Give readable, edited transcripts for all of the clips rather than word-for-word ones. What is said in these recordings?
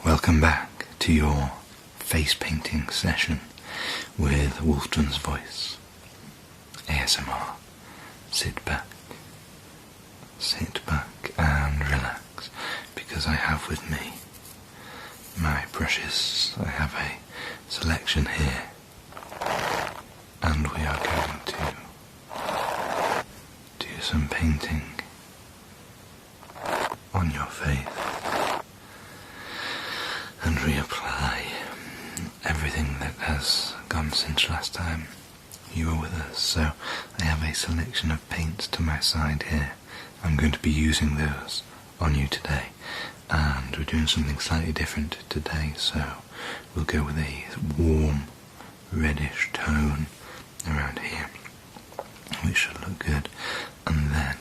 Welcome back to your face painting session with Wolfton's Voice ASMR. Sit back and relax, because I have with me my brushes. I have a selection here, and we are going to do some painting on your face and reapply everything that has gone since last time you were with us. So I have a selection of paints to my side here. I'm going to be using those on you today, and we're doing something slightly different today. So we'll go with a warm reddish tone around here, which should look good, and then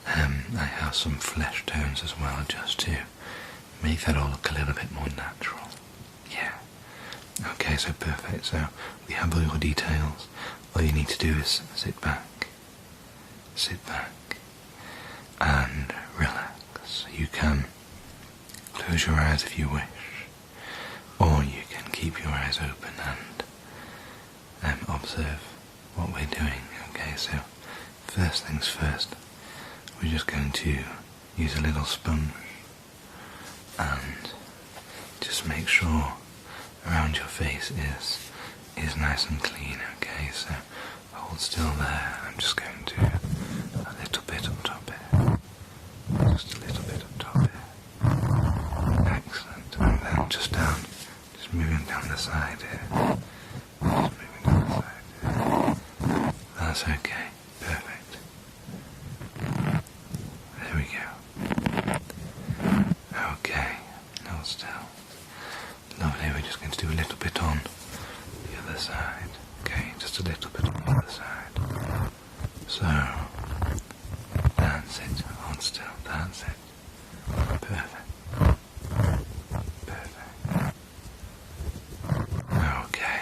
I have some flesh tones as well, just to make that all look a little bit more natural. Yeah. Okay, so perfect. So we have all your details. All you need to do is sit back and relax. You can close your eyes if you wish, or you can keep your eyes open and observe what we're doing. Okay, so first things first, we're just going to use a little sponge and just make sure around your face is nice and clean. Okay, so hold still there. I'm just going to a little bit up top here, just a little bit up top here. Excellent. And then just down, just moving down the side here, just moving down the side here. That's okay. Perfect. There we go. Okay, hold still. Lovely, we're just going to do a little bit on the other side. Okay, just a little bit on the other side. So, that's it. Hold still, that's it. Perfect. Perfect. Okay.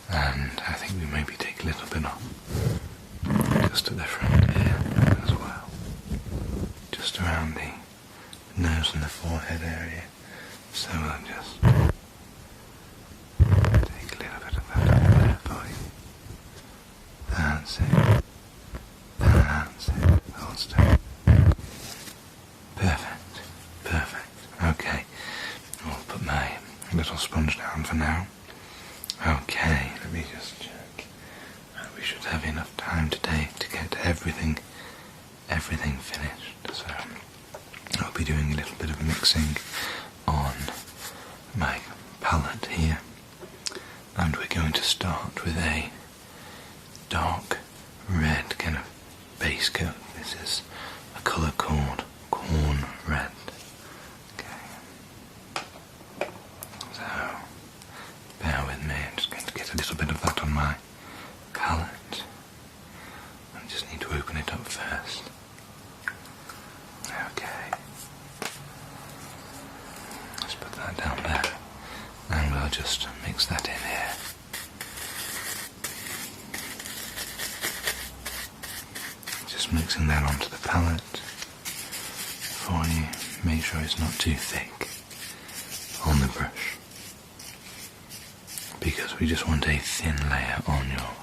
And I think we maybe take a little bit off, just at the front here as well. Just around the nose and the forehead area. So we'll just take a little bit of that over there for you. That's it. That's it. Hold still. Perfect. Perfect. Okay. I'll put my little sponge down for now. Okay, let me just check. We should have enough time today to get everything finished. So I'll be doing a little bit of mixing on my palette here, and we're going to start with a dark red kind of base coat. This is a colour called corn red. Okay, so bear with me. I'm just going to get a little bit of that on my palette. I just need to open it up first. Okay, let's put that down there, and we'll just mix that in here. Just mixing that onto the palette for you. Make sure it's not too thick on the brush, because we just want a thin layer on your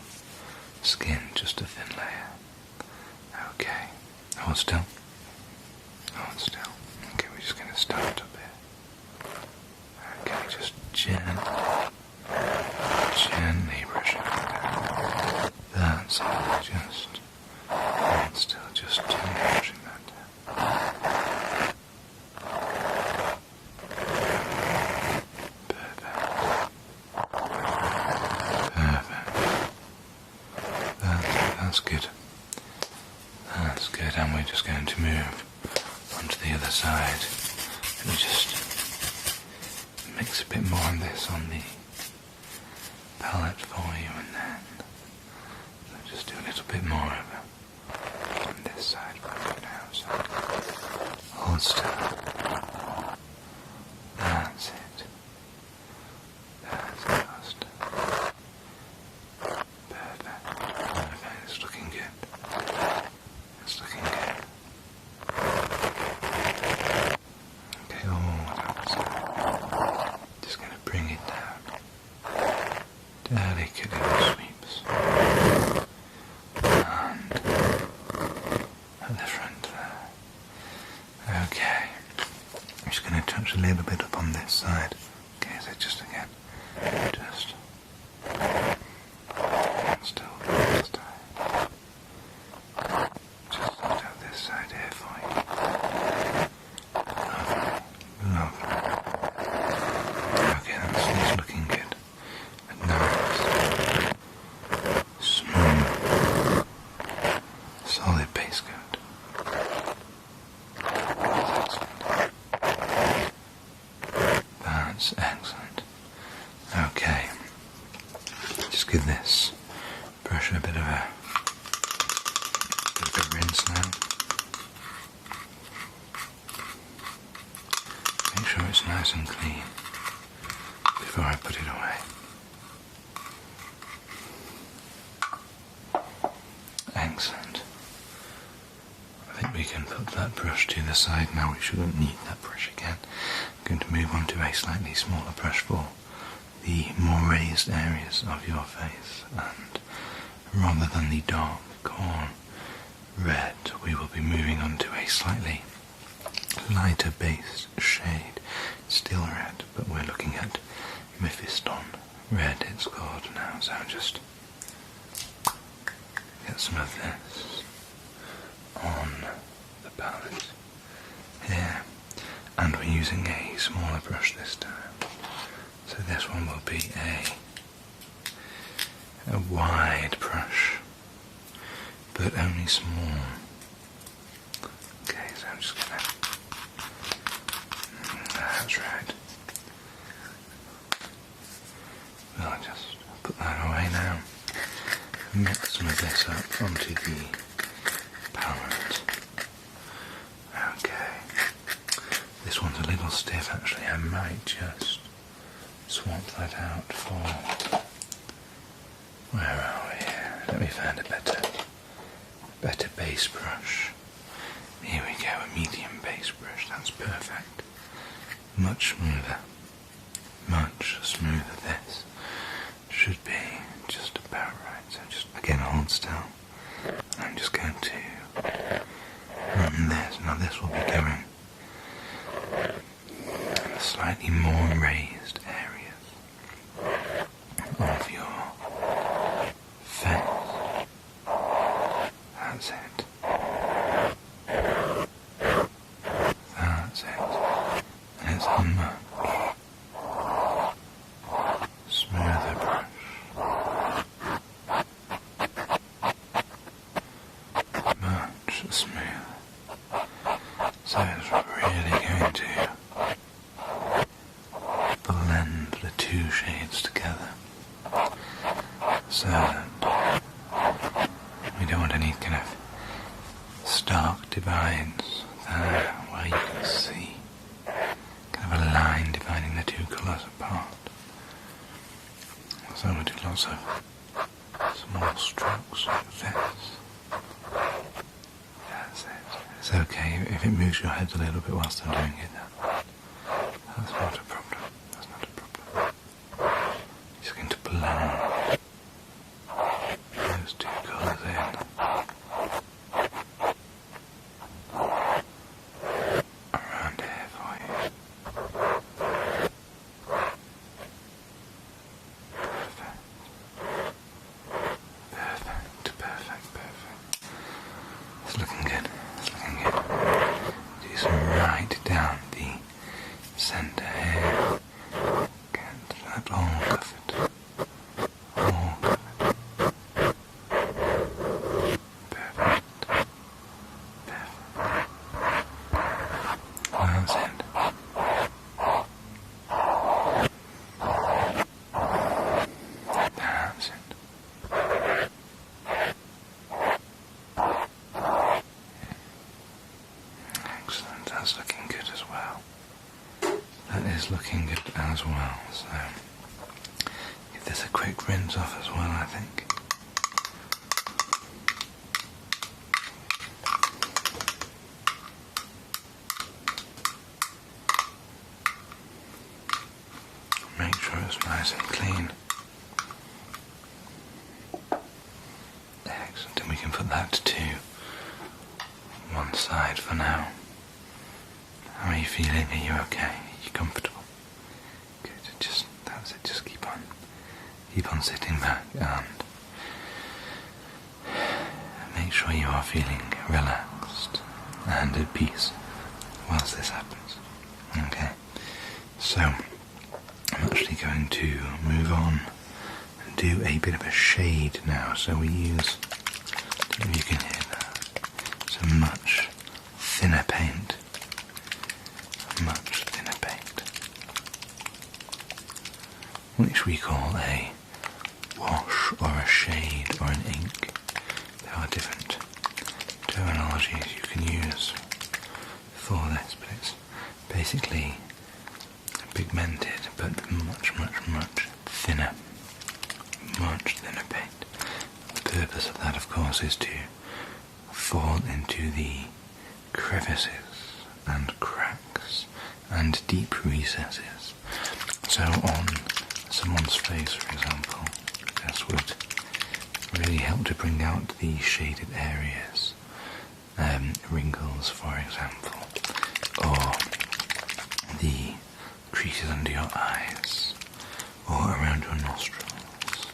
skin, just a thin layer. Okay, hold still. Hold still. Okay, we're just going to start up here. Okay, just gently brushing it down. That's it, just hold still, just gently brushing that down. Perfect. Perfect. That's good. That's good, and we're just going to move onto the other side and just mix a bit more of this on the palette for you, and then I'll just do a little bit more of it on this side for you now. So hold still. That's it. That's just perfect. Perfect. It's looking good. It's looking good. Okay, all down the side. much a little bit up on this side. Okay, so just again, just still this time. Just sort out this side here for you. Lovely, lovely. Okay, that's looking good. And nice, smooth, solid base coat. That's excellent. Okay, just give this brush a bit of a rinse now. Make sure it's nice and clean before I put it away. Excellent. I think we can put that brush to the side now. We shouldn't need that brush again. I'm going to move on to a slightly smaller brush for the more raised areas of your face, and rather than the dark corn red, we will be moving on to a slightly lighter base shade, still red, but we're looking at Mephiston red it's called now. So just get some of this on the palette here, and we're using a smaller brush this time. So this one will be a wide brush, but only small. Okay, so I'm just gonna, that's right. I'll just put that away now. Mix some of this up onto the palette. Okay. This one's a little stiff actually. I might just swap that out for, where are we? Let me find a better base brush. Here we go, a medium base brush. That's perfect. Much smoother. Much smoother. This should be just about right. So just again hold still. I'm just going to run this. Now this will be going slightly more raised areas of your face. That's it. That's it. It's a much smoother brush. Much smoother. So it's really going to blend the two shades together, so that we don't want any kind of stark divides there where you can see kind of a line dividing the two colours apart. So we'll do lots of small strokes like this. That's it. It's okay if it moves your head a little bit whilst I'm doing it. That's not a problem. That's not a problem. Just going to blend those two colours in. Around here for you. Perfect. Perfect, perfect, perfect. It's looking good. It's looking good. Do some right down the centre here. Get that all covered. All covered. Perfect. Perfect. That's it. That's it. Excellent. That's looking good as well. That is looking good as well, so give this a quick rinse off as well, I think. Make sure it's nice and clean. Excellent, and we can put that to one side for now. How are you feeling? Are you okay? you comfortable. Good, that's it, just keep on sitting back and make sure you are feeling relaxed and at peace whilst this happens. Okay, so I'm actually going to move on and do a bit of a shade now. So we use, I don't know if you can hear that, some much thinner paint, which we call a wash or a shade or an ink. There are different terminologies you can use for this, but it's basically pigmented but much thinner paint. The purpose of that, of course, is to fall into the crevices and cracks and deep recesses. So on someone's face, for example, this would really help to bring out the shaded areas, wrinkles, for example, or the creases under your eyes or around your nostrils.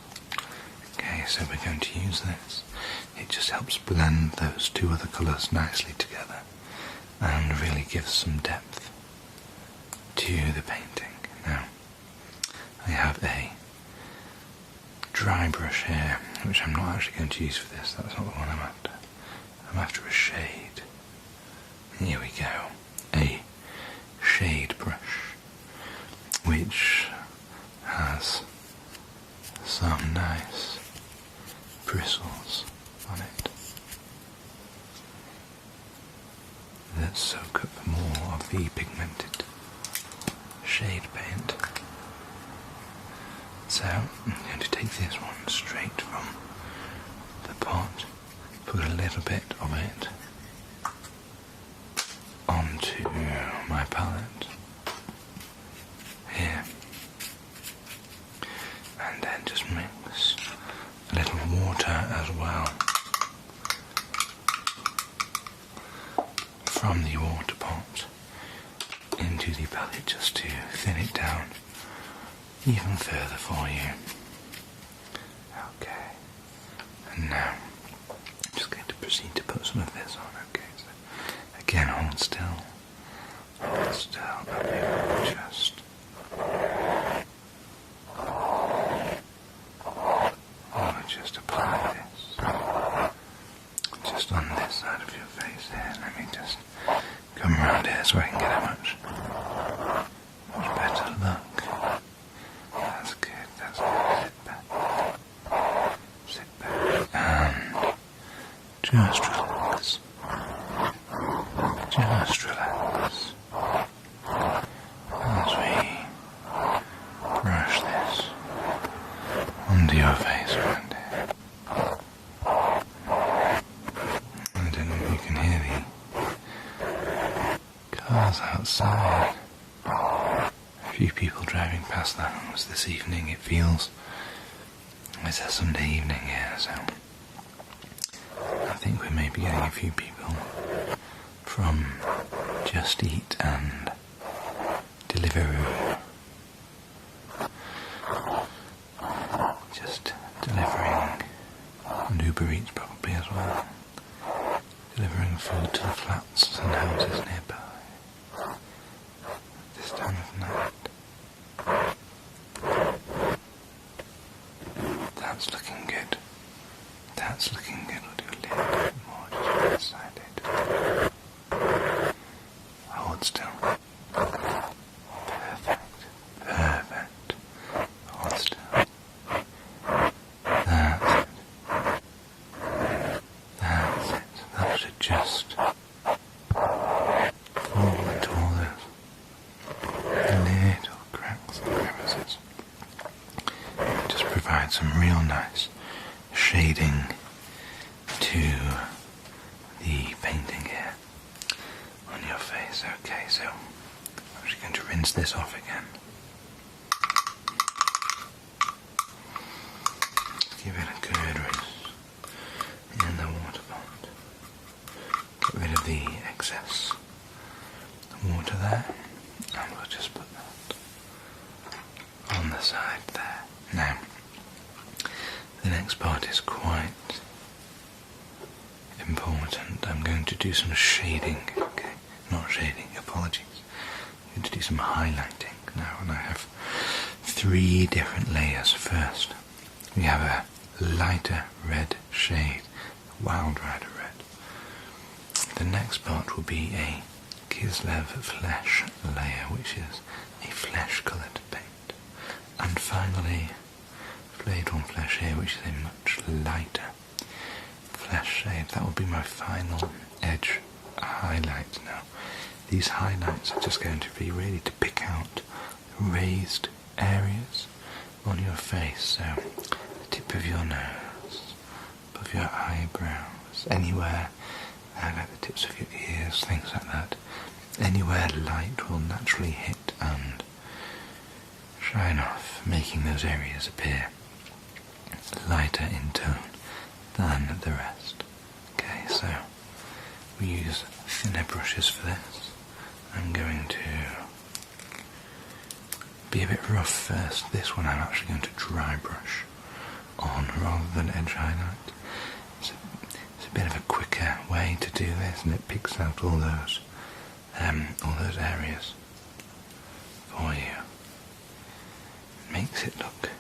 Okay, so we're going to use this. It just helps blend those two other colours nicely together and really gives some depth to the painting. Now, I have a dry brush here, which I'm not actually going to use for this. That's not the one I'm after. I'm after a shade. Here we go. A shade brush, which has some nice bristles on it that soak up more of the pigmented shade paint. So I'm going to take this one straight from the pot, put a little bit of it onto my palette here, and then just mix a little water as well from the water pot into the palette, just to thin it down even further for you. Okay, and now I'm just going to proceed to put some of this on. Okay, so again, hold still, and we will just apply this just on this side of your face here. Let me just come around here so I can get a much better look. That's good. Sit back and just relax. As we brush this onto your face around here. I don't know if you can hear the cars outside. A few people driving past the house this evening. It feels it's a Sunday evening here, so I think we may be getting a few people from Just Eat and Deliveroo. Just delivering, and Uber Eats probably as well. Delivering food to the flats and houses nearby this time of night. That's looking good. We'll do a little bit more just inside it. Hold still. Perfect. Hold still. That's it. That should just fall into all those little cracks and crevices. Just provide some real nice shading to the painting here on your face. Okay, so I'm just going to rinse this off again. Give it a good rinse in the water pot. Get rid of the excess water there, And we'll just put that on the side there. Now, the next part is quite important. I'm going to do some shading, okay? Not shading, apologies. I'm going to do some highlighting now, and I have 3 different layers. First, we have a lighter red shade, Wild Rider Red. The next part will be a Kislev Flesh layer, which is a flesh-coloured paint. And finally, Flayed on Flesh here, which is a much lighter flesh shade. That will be my final edge highlight now. These highlights are just going to be really to pick out raised areas on your face. So the tip of your nose, above your eyebrows, anywhere, like the tips of your ears, things like that. Anywhere light will naturally hit and shine off, making those areas appear lighter in tone than the rest. Okay, so we use thinner brushes for this. I'm going to be a bit rough first. This one I'm actually going to dry brush on rather than edge highlight. It's a bit of a quicker way to do this, and it picks out all those areas for you. It makes it look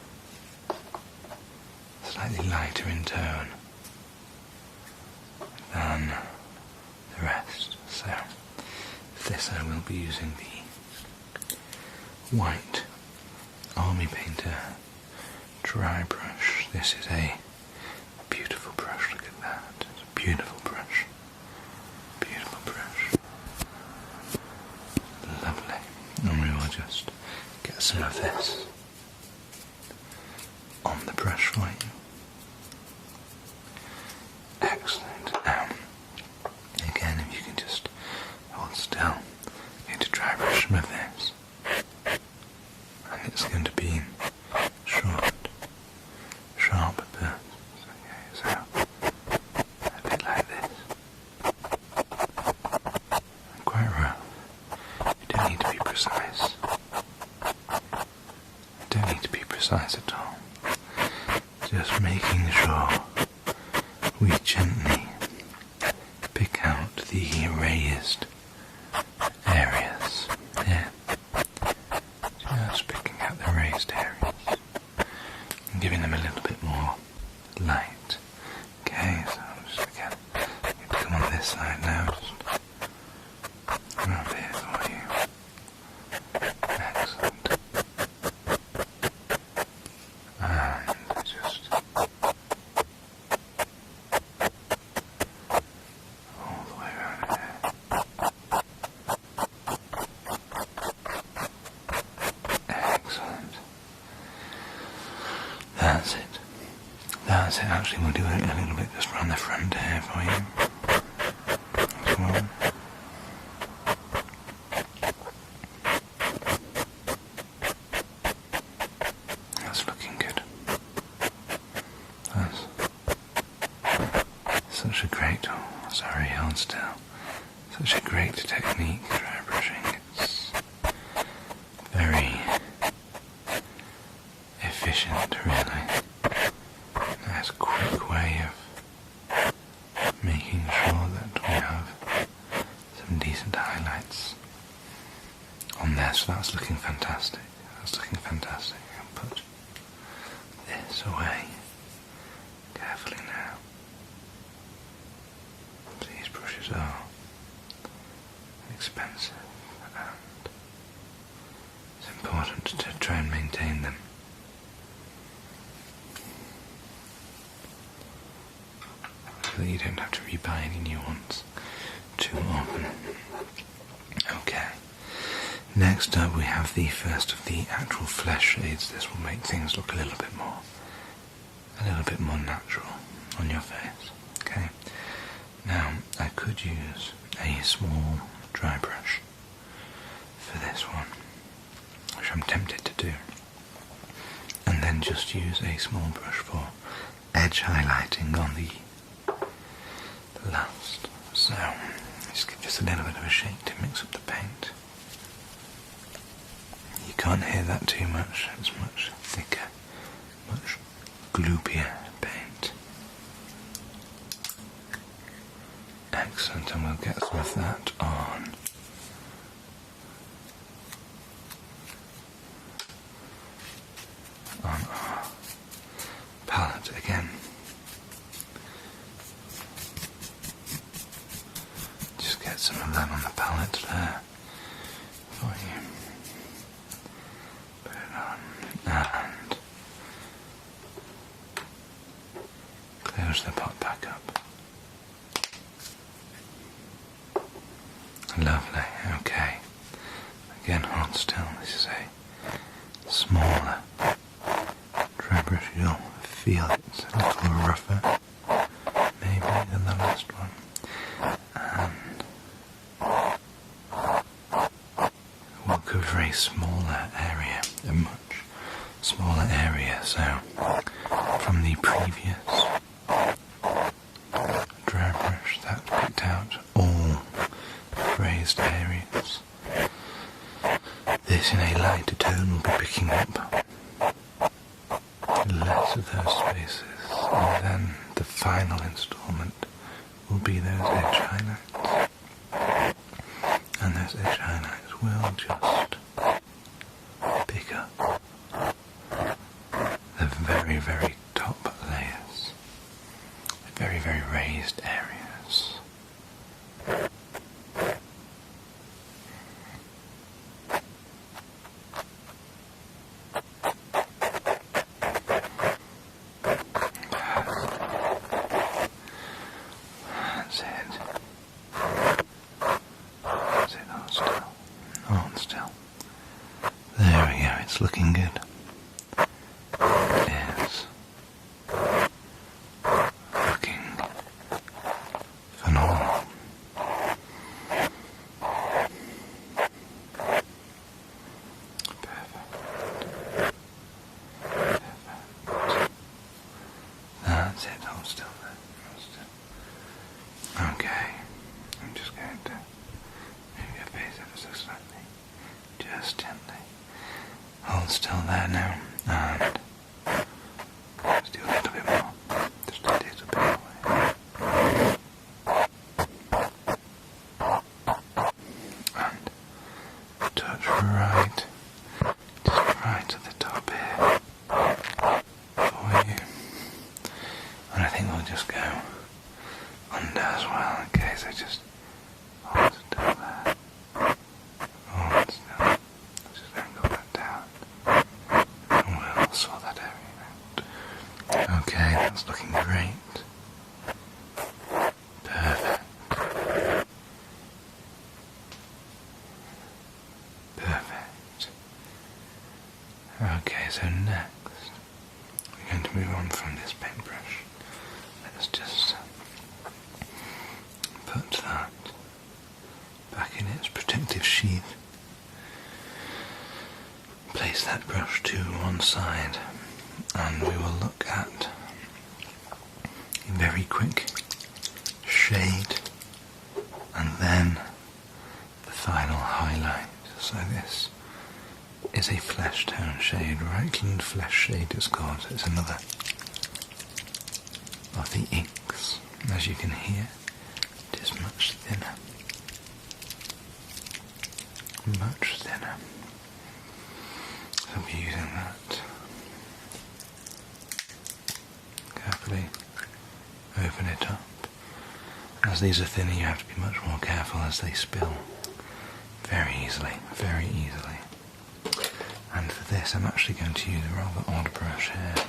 slightly lighter in tone than the rest. So for this I will be using the white Army Painter dry brush. This is a beautiful brush, look at that. It's a beautiful brush. Beautiful brush. Lovely. And we will just get some of this on the brush for you. Excellent. Now, again, if you can just hold still, I'm going to dry brush some of this. And it's going to be in short, sharp bursts. Okay, so a bit like this. Quite rough. You don't need to be precise. You don't need to be precise at all. Just making sure we gently pick out the raised areas. Yeah. Just picking out the raised areas and giving them a little bit more light. Okay, so I'm just again going to come on this side now, just rub here for you. Excellent. And just all the way around here. Excellent. That's it. That's it. Actually, we'll do it a little bit just around the front here for you as well. That's looking good. That's such a great, sorry, hold still. Such a great technique, dry brushing. It's very efficient, really. Nice quick way of making sure that we have some decent highlights on there. So that's looking fantastic. That's looking fantastic. I'll put this away carefully now. These brushes are expensive, and it's important to try and maintain them. So that you don't have to rebuy any new ones too often. Okay. Next up we have the first of the actual flesh shades. This will make things look a little bit more natural on your face. Okay. Now I could use a small dry brush for this one, which I'm tempted to do, and then just use a small brush for edge highlighting on the last. So just give just a little bit of a shake to mix up the paint. can't hear that too much. It's much thicker, much gloopier paint. Excellent, and we'll get some of that on. On our palette again. Just get some of that on the palette there for you. Put it on and close the pot back up. Lovely, okay. Again, hold still. This is a smaller dry brush. You'll feel it's a little rougher, maybe, than the last one. And we'll cover a smaller area, a much smaller area. So, from the previous dry brush that picked out all raised areas, this in a lighter tone will be picking up less of those spaces, and then the final instalment will be those edge highlights, and those edge highlights will just pick up the very, very top layers, the very, very raised areas. It's looking good. It is looking phenomenal. Perfect. That's it. Hold still there. Hold still. Okay. I'm just going to move your face ever so slightly. Just gently. Hold still there now, and just do a little bit more, just a little bit more. And touch right, just right at the top here, for you. And I think we'll just go under as well, okay, so just hold still there, hold still. Sort that area out. Okay, that's looking great. Perfect. Perfect. Okay, so next we're going to move on from this paintbrush. Let's just put that back in its protective sheath. Place that brush to one side, and we will look at a very quick shade and then the final highlight. So this is a flesh tone shade, Reichland Flesh Shade it's called. It's another of the inks. As you can hear, it is much thinner. Much thinner. I'll be using that. Carefully open it up. As these are thinner, you have to be much more careful as they spill very easily, very easily. And for this, I'm actually going to use a rather odd brush here,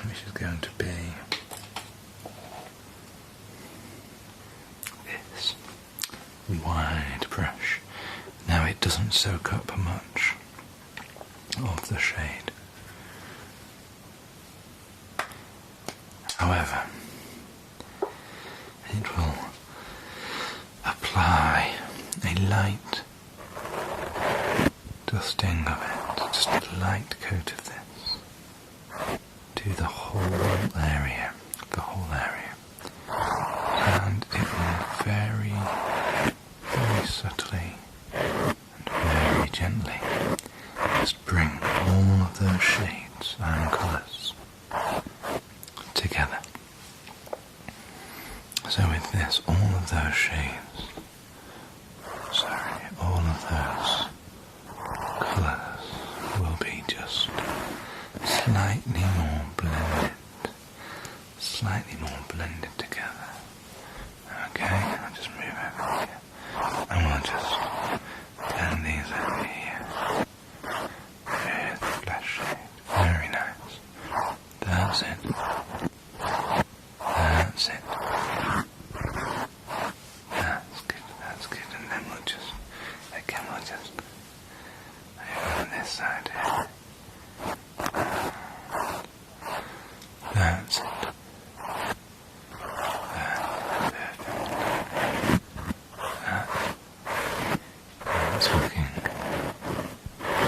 which is going to be this wide brush. Now it doesn't soak up much of the shade. However, it will apply a light dusting of it, just a light coat of this, to the whole area, and it will very, very subtly of those shades and colours together. So with this, all of those shades, all of those colours will be just slightly more blended together. Okay, I'll just move over here, and we'll just blend these over here. Here's the flesh shade, very nice. That's it. That's it. That's good, and then we'll just over on this side here. That's it. That's looking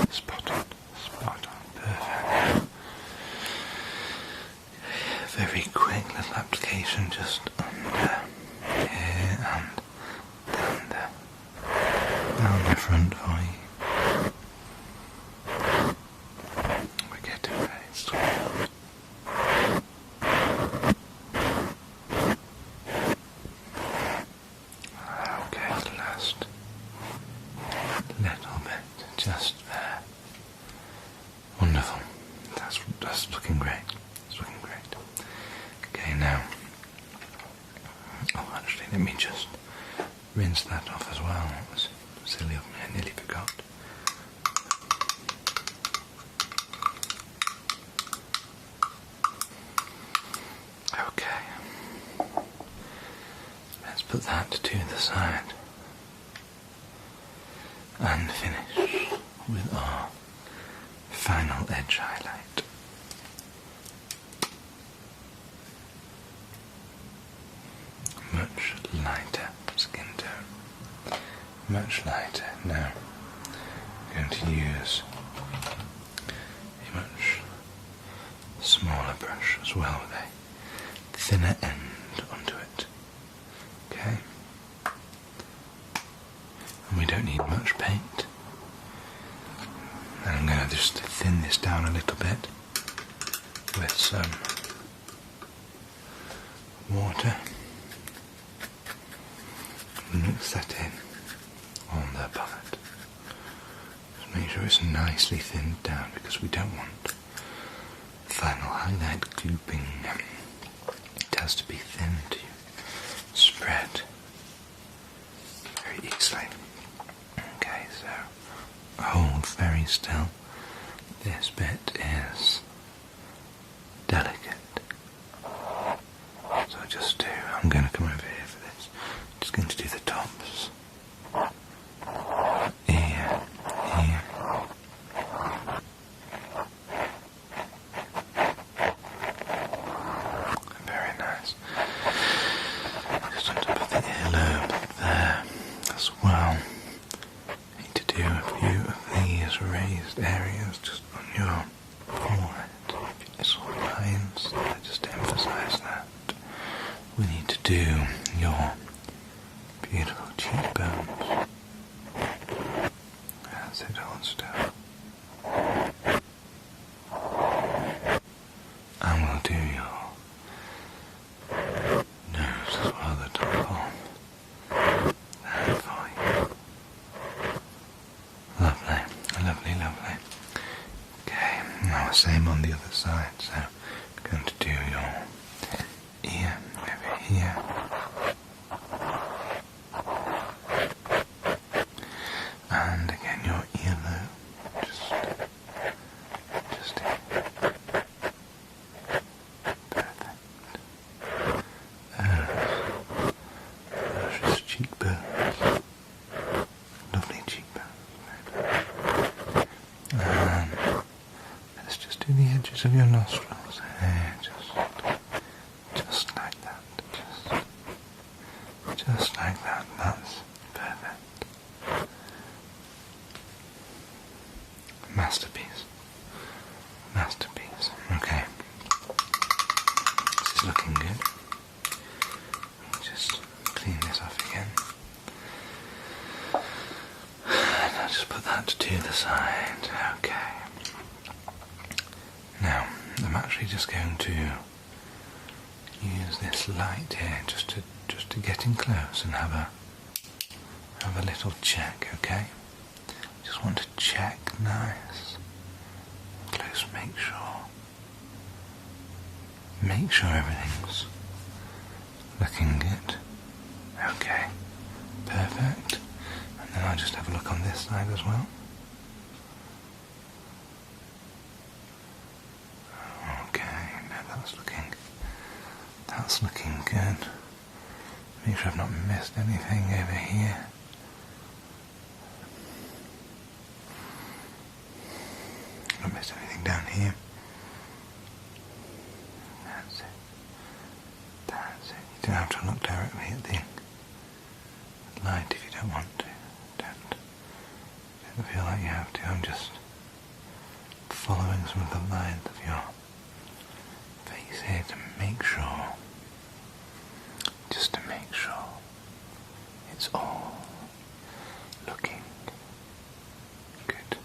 spot on, perfect. Very quick little application just under here and down the front for you. We're getting very soft. Okay, the last little bit just there. Wonderful. That's looking great. It's looking great. Okay, now. Oh, actually, let me just rinse that off as well. It was silly of me, I nearly forgot. Okay. Let's put that to the side and finish with our final edge highlight. Much lighter skin tone. Much lighter. Now I'm going to use a much smaller brush as well with a thinner end onto it. Okay? And we don't need much paint. And I'm going to just thin this down a little bit with some water. Mix that in on the palette. Just make sure it's nicely thinned down because we don't want final highlight glooping. It has to be thin to spread very easily. Okay, so hold very still. This bit is delicate. So I'm going to come over here for this. Just going to do the tops. Here. Very nice. Just on top of the earlobe there as well. Need to do a few of these raised areas just on your forehead. Little lines, just to emphasize that. We need to do your beautiful cheekbones. That's it, hold still. And we'll do your nose as well, the top of that for you. Lovely. Okay, now the same on the other side, so I'm going to do your ear over here. And again your earlobe, just here. Perfect. Luscious cheekbones. Lovely cheekbones. And let's just do the edges of your nostrils. There, just like that. Just like that. That's perfect. Masterpiece. Okay. This is looking good. Just clean this off again. And I'll just put that to the side. Okay. I'm actually just going to use this light here just to get in close and have a little check, okay? Just want to check nice, close, make sure everything's looking good. Okay, perfect. And then I'll just have a look on this side as well. Okay, now that's looking good. Make sure I've not missed anything over here. Not missed anything down here. That's it. That's it. You don't have to look directly at the light if you don't want to. Don't feel like you have to. I'm just following some of the lines of your face here to make sure. Just to make sure it's all looking good.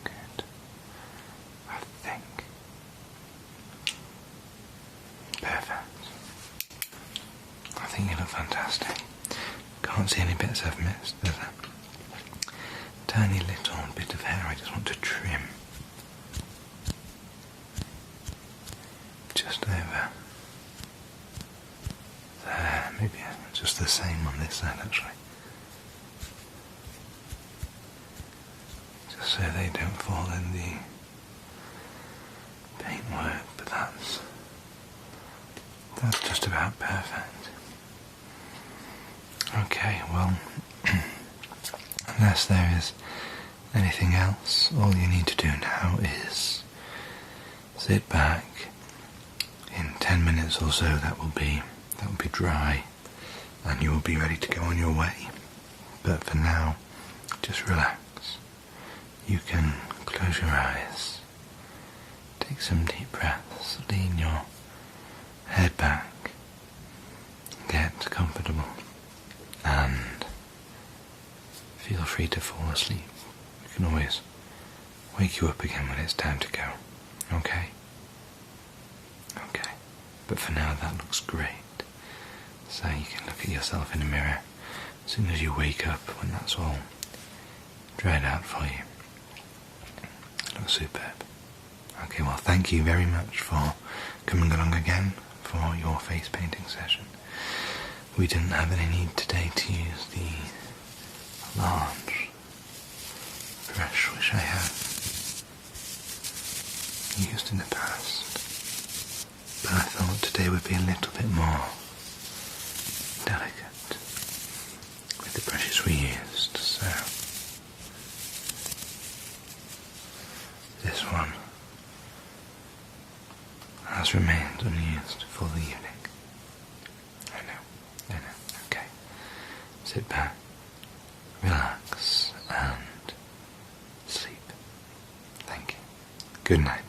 Good. I think. Perfect. I think you look fantastic. Can't see any bits I've missed. There's a tiny little bit of hair I just want to trim. Just over there, maybe just the same on this side actually. Just so they don't fall in the paintwork, but that's just about perfect. Okay, well, unless there is anything else, all you need to do now is sit back. In 10 minutes or so that will be dry and you will be ready to go on your way. But for now, just relax. You can close your eyes, take some deep breaths, lean your head back, get comfortable, and feel free to fall asleep. We can always wake you up again when it's time to go, okay? Okay, but for now that looks great. So you can look at yourself in the mirror as soon as you wake up when that's all dried out for you. It looks superb. Okay, well thank you very much for coming along again for your face painting session. We didn't have any need today to use the large brush which I have used in the past. But I thought today would be a little bit more delicate with the brushes we used, so this one has remained unused for the evening. I know, okay. Sit back, relax, and sleep. Thank you. Good night.